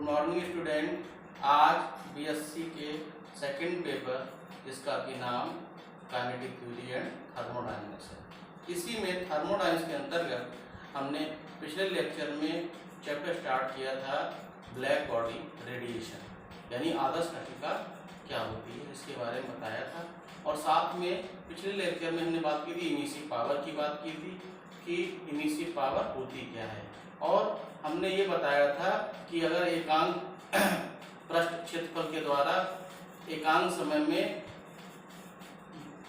Morning student. आज BSc के second paper जिसका भी नाम काइनेटिक थ्योरी एंड थर्मोडायनेमिक्स है। इसी में थर्मोडायनेमिक्स के अंतर्गत हमने पिछले लेक्चर में चैप्टर स्टार्ट किया था ब्लैक बॉडी रेडिएशन, यानी आदर्श घटिका क्या होती है इसके बारे में बताया था। और साथ में पिछले लेक्चर में हमने बात की थी इमिसिव पावर की बात की थी कि इमिसिव पावर होती क्या है। और हमने ये बताया था कि अगर एकांक पृष्ठ क्षेत्रफल के द्वारा एकांक समय में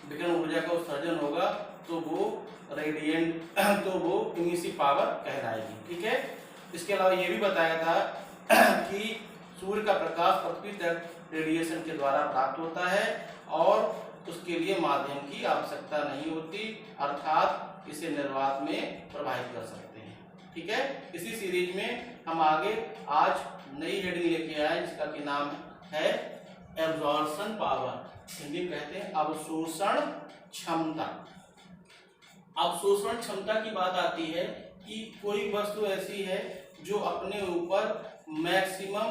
विकिरण ऊर्जा का उत्सर्जन होगा तो वो रेडिएंट तो वो इमिसिव पावर कहलाएगी। ठीक है। इसके अलावा ये भी बताया था कि सूर्य का प्रकाश पृथ्वी तक रेडिएशन के द्वारा प्राप्त होता है और उसके लिए माध्यम की आवश्यकता नहीं होती, अर्थात इसे निर्वात में प्रवाहित कर सकते हैं। ठीक है। इसी सीरीज में हम आगे आज नई हेडिंग लेके आए जिसका कि नाम है एब्जॉर्प्शन पावर, हिंदी में कहते हैं अवशोषण क्षमता। अवशोषण क्षमता की बात आती है कि कोई वस्तु ऐसी है जो अपने ऊपर मैक्सिमम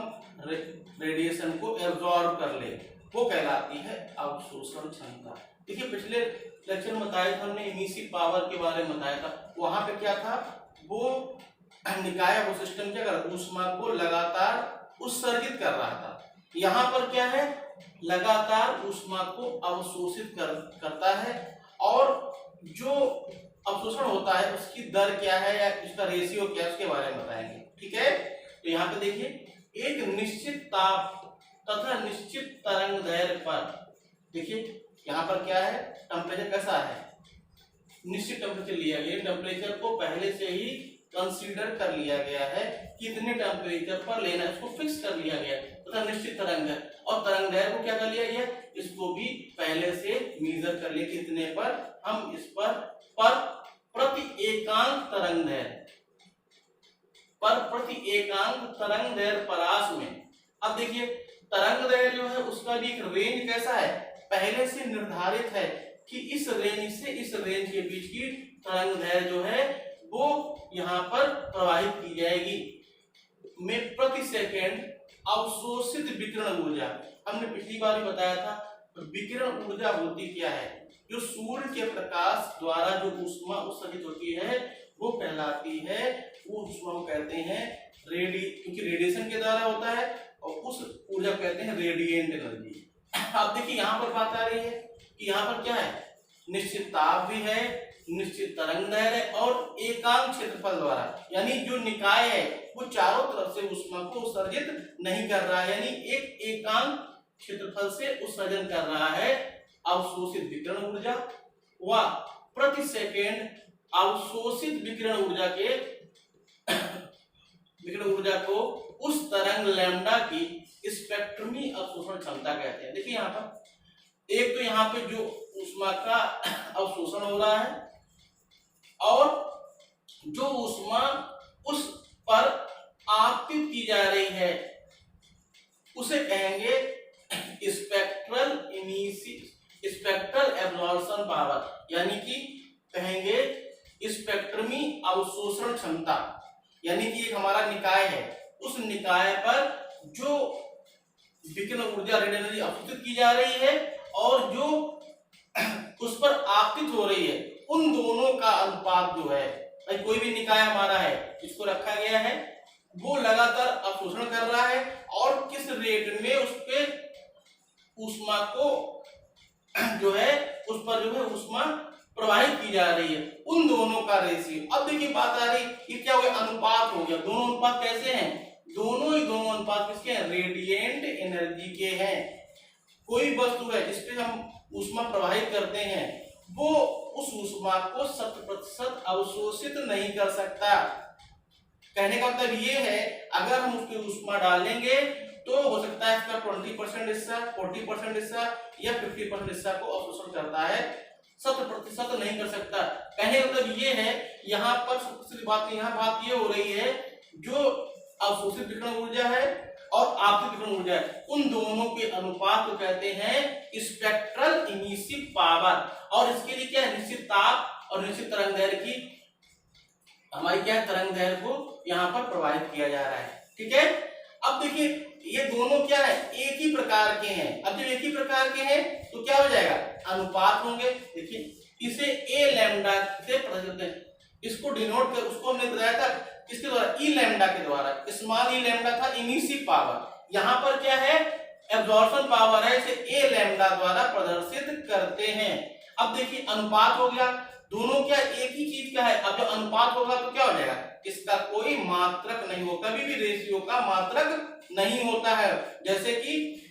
रेडिएशन को एब्जॉर्ब कर ले, वो कहलाती है अवशोषण क्षमता। देखिए पिछले लेक्चर में बताया था हमने इमिसिव पावर के बारे में बताया था। वहां पे क्या था, वो निकाय वो सिस्टम क्या कर ऊष्मा को लगातार उत्सर्जित कर रहा था। यहाँ पर क्या है, लगातार ऊष्मा को अवशोषित करता है और जो अवशोषण होता है उसकी दर क्या है या उसका रेशियो क्या है उसके बारे में बताएंगे। ठीक है। तो यहाँ पे देखिए एक निश्चित ताप तथा निश्चित तरंग दैर्ध्य पर, देखिए यहाँ पर क्या है, टेम्परेचर कैसा है, निश्चित टेम्परेचर लिया गया। टेम्परेचर को पहले से ही कंसीडर कर लिया गया है, कितने टेम्परेचर पर लेना है उसको फिक्स कर लिया गया तथा निश्चित तरंग दैर्ध्य, और तरंग दैर्ध्य को क्या कर लिया गया, इसको भी पहले से मेजर कर लिया कितने पर, हम इस पर प्रति एकांक तरंग दैर्ध्य प्रति एकांक तरंग दैर्ध्य परास में। अब देखिए तरंग दैर्ध्य जो है उसका भी एक रेंज कैसा है, पहले से निर्धारित है कि इस रेंज से इस रेंज के बीच की तरंग दैर्ध्य जो है वो यहाँ पर प्रवाहित की जाएगी में प्रति सेकंड अवशोषित विकिरण ऊर्जा। हमने पिछली बार भी बताया था विकिरण ऊर्जा होती क्या है, जो सूर्य के प्रकाश द्वारा जो ऊष्मा उत्सर्जित होती है वो कहलाती है, वो ऊष्मा को कहते हैं क्योंकि रेडिएशन के द्वारा होता है और उस ऊर्जा को कहते हैं रेडिएंट एनर्जी। अब देखिए यहाँ पर बात आ रही है कि यहाँ पर क्या है, निश्चित ताप भी है, निश्चित तरंग दैर्ध्य है और एकांक क्षेत्रफल द्वारा, यानी जो निकाय है वो चारों तरफ से ऊष्मा को उत्सर्जित नहीं कर रहा है, यानी एक एकांक क्षेत्रफल से उत्सर्जन कर रहा है अवशोषित विकिरण ऊर्जा व प्रति सेकेंड अवशोषित विकिरण ऊर्जा को उस तरंग लैम्डा की स्पेक्ट्रमी अवशोषण क्षमता कहते हैं। देखिए यहाँ पर एक तो यहाँ पे जो ऊष्मा का अवशोषण हो रहा है और जो ऊष्मा उस पर आपतित की जा रही है उसे कहेंगे स्पेक्ट्रल एब्जॉर्प्शन पावर, यानी कि कहेंगे स्पेक्ट्रमी अवशोषण क्षमता। यानी कि एक हमारा निकाय है, उस निकाय पर जो विकिरण ऊर्जा रेडिएशन एनर्जी अवशोषित की जा रही है और जो उस पर आपतित हो रही है, उन दोनों का अनुपात जो है, कोई भी निकाय हमारा है इसको रखा गया है, वो लगातार अवशोषण कर रहा है और किस रेट में उस पे ऊष्मा को जो है उस पर जो है ऊष्मा प्रवाहित की जा रही है, उन दोनों का रेशियो। अब देखिए बात आ रही ये क्या हो गया, अनुपात हो गया। दोनों अनुपात कैसे हैं, दोनों अनुपात किसके हैं, रेडिएंट एनर्जी के हैं। कोई वस्तु है जिसपे हम ऊष्मा प्रवाहित करते हैं वो उस ऊष्मा को 100% अवशोषित नहीं कर सकता। कहने का मतलब ये है अगर हम उसकी ऊष्मा डालेंगे तो हो सकता है इसका 20% हिस्सा, 40% हिस्सा या 50% हिस्सा को अवशोषण करता है, 100% नहीं कर सकता। कहने का मतलब ये है, यहाँ पर सबसे बात ये हो रही है जो अवशोषित विकिरण ऊर्जा है और आपतित विकिरण ऊर्जा है, उन दोनों के अनुपात को कहते हैं स्पेक्ट्रल इमिसिव पावर। और इसके लिए क्या है, निश्चित ताप और निश्चित तरंग दैर्ध्य की हमारी क्या तरंग दैर्ध्य को यहाँ पर प्रवाहित किया जा रहा है। ठीक है। अब देखिए ये दोनों क्या है, एक ही प्रकार के हैं। अब जब एक ही प्रकार के हैं तो क्या हो जाएगा, अनुपात होंगे। देखिए इसे ए लैम्डा से प्रदर्शित है, इसको डिनोट कर, उसको हमने बताया था किसके द्वारा, ई लैम्डा के द्वारा। स्मॉल ई लैम्डा था इमिसिव पावर, यहाँ पर क्या है एब्जॉर्प्शन पावर है, इसे ए लैम्डा द्वारा प्रदर्शित करते हैं। अब देखिए अनुपात हो गया, दोनों क्या एक ही चीज का है। अब जब अनुपात होगा तो क्या हो जाएगा, इसका कोई मात्रक नहीं हो, कभी भी रेशियो का मात्रक नहीं होता है। जैसे कि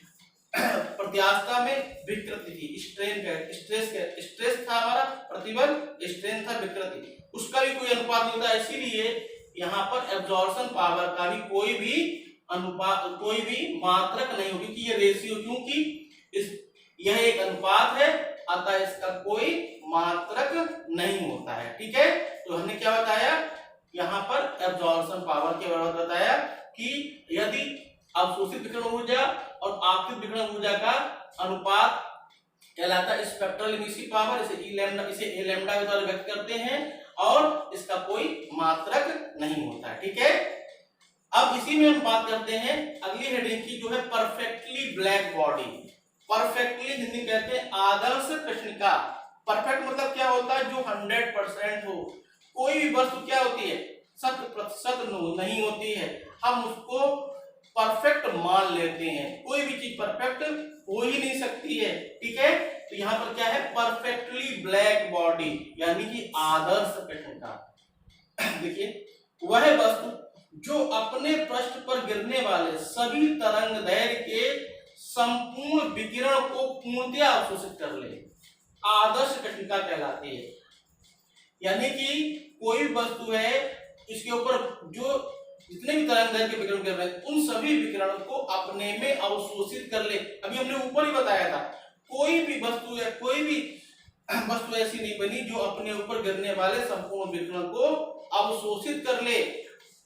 प्रत्यास्थता में विकृति थी, स्ट्रेस था हमारा प्रतिबल, स्ट्रेन था विकृति, उसका भी कोई अनुपात नहीं होता। इसीलिए यहाँ पर एब्जॉर्प्शन पावर का भी कोई भी अनुपात, कोई भी मात्रक नहीं होगी कि ये रेशियो, क्योंकि यह एक अनुपात है, अतः इसका कोई मात्रक नहीं होता है। ठीक है, तो हमने क्या बताया यहाँ पर एब्जॉर्प्शन पावर के बारे में बताया कि यदि अवशोषित विकिरण ऊर्जा और आपतित विकिरण ऊर्जा का अनुपात कहलाता है स्पेक्ट्रल इमिसिव पावर, इसे ई लैम्डा, इसे ए लैम्डा के द्वारा व्यक्त करते हैं और इसका कोई मात्रक नहीं होता है। ठीक है, अब इसी में हम बात करते हैं अगली हेडिंग की, जो है perfectly black body. Perfectly Hindi कहते हैं आदर्श कृष्णिका। परफेक्ट मतलब क्या होता है, जो 100% हो। कोई भी वस्तु क्या होती है, 100% नहीं होती है, हम उसको परफेक्ट मान लेते हैं। कोई भी चीज परफेक्ट हो ही नहीं सकती है। ठीक है, तो यहाँ पर क्या है परफेक्टली ब्लैक बॉडी, यानी कि आदर्श कृष्णिका। देखिए वह वस्तु जो अपने पृष्ठ पर गिरने वाले सभी तरंग दैर्घ्य के संपूर्ण विकिरण को पूर्णतया अवशोषित कर ले, आदर्श कृष्णिका कहलाती है। यानी कि कोई वस्तु है, इसके ऊपर जो जितने भी तरंग दैर्घ्य के विकिरण गिर रहे हैं, उन सभी विकिरण को अपने में अवशोषित कर ले। अभी हमने ऊपर ही बताया था, कोई भी वस्तु है, कोई भी वस्तु ऐसी नहीं बनी जो अपने ऊपर गिरने वाले संपूर्ण विकिरण को अवशोषित कर ले।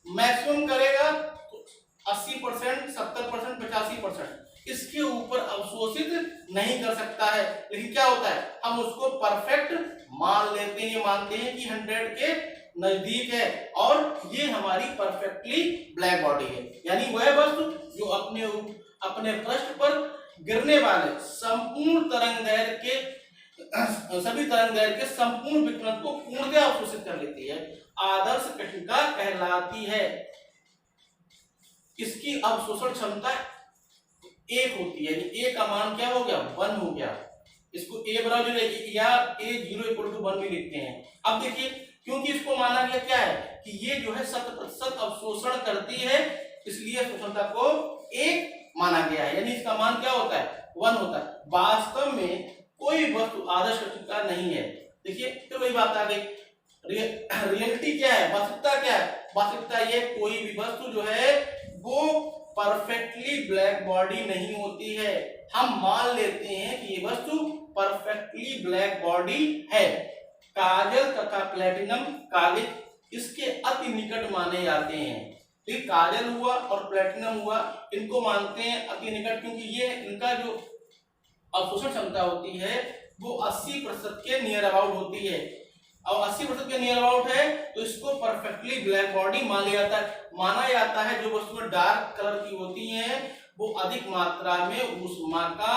मैक्सिमम करेगा तो 80%, 70%, 85%, इसके ऊपर अवशोषित नहीं कर सकता है। लेकिन क्या होता है, हम उसको परफेक्ट मान लेते हैं, मानते हैं कि 100 के नजदीक है और ये हमारी परफेक्टली ब्लैक बॉडी है। यानी वह वस्तु जो अपने पृष्ठ पर गिरने वाले संपूर्ण तरंग दैर्घ्य के सभी तरंग दैर्घ्य के संपूर्ण विकिरण को पूर्णतः अवशोषित कर लेती है, आदर्श कृष्णिका कहलाती है। इसकी अवशोषण क्षमता 1 होती है, यानी ए का मान क्या हो गया, 1 हो गया। इसको ए बराबर या ए 0 1 भी लिखते हैं। अब देखिए क्योंकि इसको माना गया क्या है कि ये जो है 100% अवशोषण करती है, इसलिए क्षमता को 1 माना गया है, यानी इसका मान क्या होता है, 1 होता है। वास्तव में कोई वस्तु आदर्श कृष्णिका नहीं है। देखिए फिर वही बात आ गई, रियलिटी क्या है, वास्तविकता क्या है, वास्तविकता ये कोई भी वस्तु जो है वो परफेक्टली ब्लैक बॉडी नहीं होती है। हम मान लेते हैं कि ये वस्तु परफेक्टली ब्लैक बॉडी है। काजल तथा प्लेटिनम कालिक इसके अति निकट माने जाते हैं। ठीक, काजल हुआ और प्लेटिनम हुआ, इनको मानते हैं अति निकट, क्योंकि ये इनका जो अवशोषण क्षमता होती है वो 80% के नियर अबाउट होती है, और 80% के नियर अबाउट है तो इसको परफेक्टली ब्लैक बॉडी माना जाता है। जो वस्तुएं डार्क कलर की होती हैं वो अधिक मात्रा में ऊष्मा का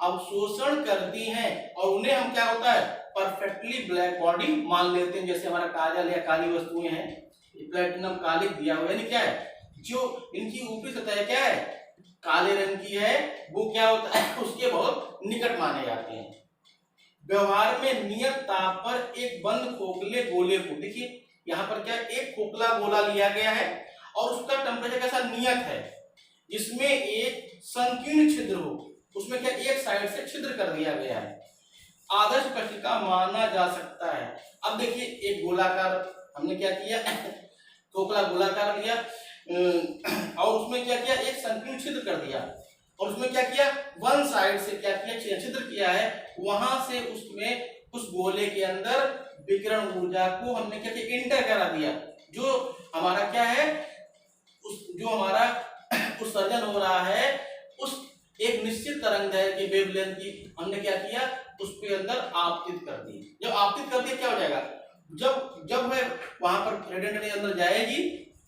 अवशोषण करती हैं और उन्हें हम क्या होता है परफेक्टली ब्लैक बॉडी मान लेते हैं। जैसे हमारा काजल या काली वस्तुएं हैं, प्लेटिनम कालिक दिया हुआ, यानी क्या है जो इनकी ऊपरी सतह क्या है काले रंग की है, वो क्या होता है उसके बहुत निकट माने जाते हैं। व्यवहार में नियत ताप पर एक बंद खोखले गोले को, देखिए यहाँ पर क्या एक खोखला गोला लिया गया है और उसका टेम्परेचर कैसा नियत है, जिसमें एक संकीर्ण छिद्र हो, उसमें क्या एक साइड से छिद्र कर दिया गया है, आदर्श कृष्णिका माना जा सकता है। अब देखिए एक गोलाकार हमने क्या किया खोखला गोलाकार लिया और उसमें क्या किया एक संकीर्ण छिद्र कर दिया और उसमें क्या किया वन साइड से क्या किया छिद्र किया है, वहां से उसमें उस गोले के अंदर विकिरण ऊर्जा को हमने क्या किया इंटर करा दिया। जो हमारा क्या है जो हमारा उत्सर्जन हो रहा है उस एक निश्चित तरंग दैर्घ्य की वेवलेंथ की हमने क्या किया उसके अंदर आपतित कर दी। जब आपतित कर दिया क्या हो जाएगा, जब वह वहां पर रेडिएंट के अंदर जाएगी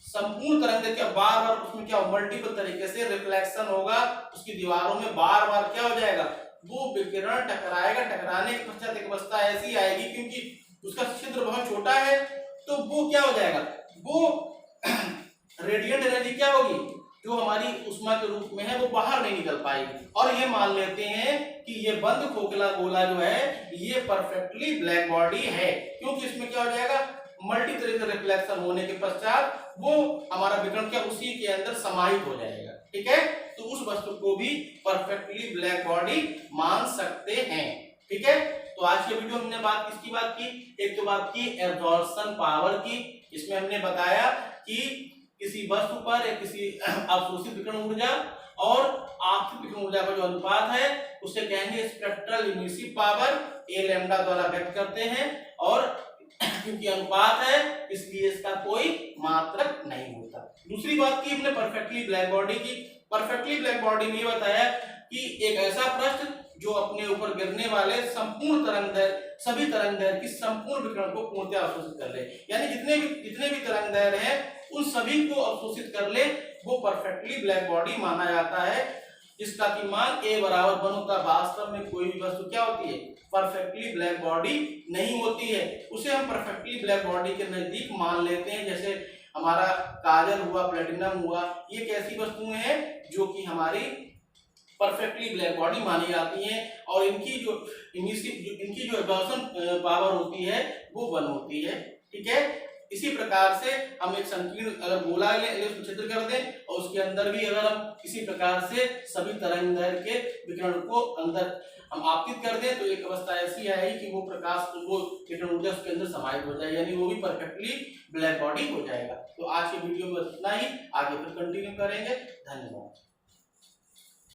संपूर्ण तरंग क्या बार बार उसमें क्या मल्टीपल तरीके से रिफ्लेक्शन होगा, उसकी दीवारों में बार बार क्या हो जाएगा, वो विकिरण टकराएगा। टकराने के पश्चात एक अवस्था ऐसी आएगी क्योंकि उसका छिद्र बहुत छोटा है, तो वो क्या हो जाएगा, वो रेडिएंट एनर्जी क्या होगी, जो हमारी उष्मा के रूप में है वो बाहर नहीं निकल पाएगी। और ये मान लेते हैं कि ये बंद खोखला गोला जो है ये परफेक्टली ब्लैक बॉडी है, क्योंकि इसमें क्या हो जाएगा, मल्टी तरह से रिफ्लेक्शन होने के पश्चात वो हमारा विकिरण क्या उसी के अंदर समाहित हो जाएगा। ठीक है, तो उस वस्तु को भी परफेक्टली ब्लैक बॉडी मान सकते हैं। ठीक है, तो आज के वीडियो में हमने बात किसकी बात की, एक तो बात की एब्जॉर्प्शन पावर की। इसमें हमने बताया कि किसी वस्तु पर या किसी अवशोषित विकिरण ऊर्जा और आपतित विकिरण ऊर्जा का जो अनुपात है उसे कहेंगे स्पेक्ट्रल इमिसिव पावर, ए लैम्डा द्वारा व्यक्त करते हैं। और क्योंकि अनुपात है इसलिए इसका कोई मात्रक नहीं होता। दूसरी बात की हमने परफेक्टली ब्लैक बॉडी की। परफेक्टली ब्लैक बॉडी में बताया कि एक ऐसा पृष्ठ जो अपने ऊपर गिरने वाले संपूर्ण तरंगदैर्घ्य, सभी तरंगदैर्घ्य की संपूर्ण विकिरण को पूर्णतः अवशोषित कर ले, यानी जितने भी तरंगदैर्घ्य है उन सभी को अवशोषित कर ले, वो परफेक्टली ब्लैक बॉडी माना जाता है, जिसका कि मान ए बराबर 1 होता है। वास्तव में कोई भी वस्तु क्या होती है, परफेक्टली ब्लैक बॉडी नहीं होती है, उसे हम परफेक्टली ब्लैक बॉडी के नजदीक मान लेते हैं। जैसे हमारा काजल हुआ, प्लेटिनम हुआ, ये कैसी वस्तुएं हैं जो कि हमारी परफेक्टली ब्लैक बॉडी मानी जाती हैं और इनकी जो एब्जॉर्प्शन पावर होती है वो 1 होती है। ठीक है, इसी प्रकार से हम एक संकीर्ण अगर गोला ले उसको छिद्र कर दें और उसके अंदर भी अगर हम इसी प्रकार से सभी तरंगदैर्घ्य के विकिरण को अंदर हम आपतित कर दें तो एक अवस्था ऐसी आएगी कि वो विकिरण ऊर्जा उसके अंदर समाहित हो जाए, यानी वो भी परफेक्टली ब्लैक बॉडी हो जाएगा। तो आज के वीडियो में इतना ही, आगे फिर कंटिन्यू करेंगे। धन्यवाद।